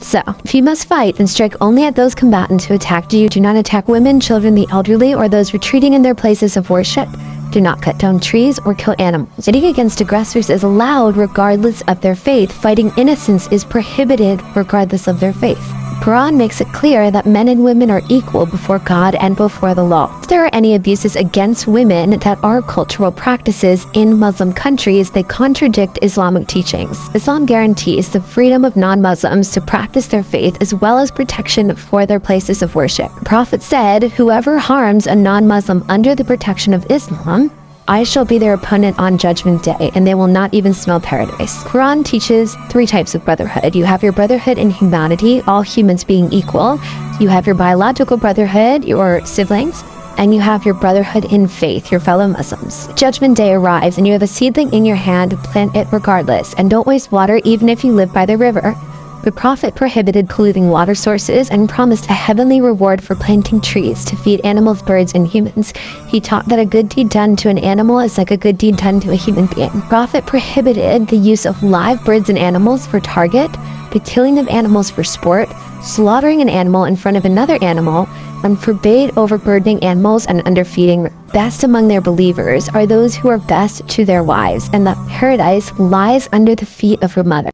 So, if you must fight, then strike only at those combatants who attacked you. Do not attack women, children, the elderly, or those retreating in their places of worship. Do not cut down trees or kill animals. Fighting against aggressors is allowed regardless of their faith. Fighting innocents is prohibited regardless of their faith. Quran makes it clear that men and women are equal before God and before the law. If there are any abuses against women that are cultural practices in Muslim countries, they contradict Islamic teachings. Islam guarantees the freedom of non-Muslims to practice their faith as well as protection for their places of worship. The Prophet said, "Whoever harms a non-Muslim under the protection of Islam, I shall be their opponent on Judgment Day, and they will not even smell paradise." Quran teaches 3 types of brotherhood. You have your brotherhood in humanity, all humans being equal. You have your biological brotherhood, your siblings. And you have your brotherhood in faith, your fellow Muslims. Judgment Day arrives, and you have a seedling in your hand, plant it regardless. And don't waste water even if you live by the river. The Prophet prohibited polluting water sources and promised a heavenly reward for planting trees to feed animals, birds, and humans. He taught that a good deed done to an animal is like a good deed done to a human being. The Prophet prohibited the use of live birds and animals for target, the killing of animals for sport, slaughtering an animal in front of another animal, and forbade overburdening animals and underfeeding. Best among their believers are those who are best to their wives, and that paradise lies under the feet of her mother.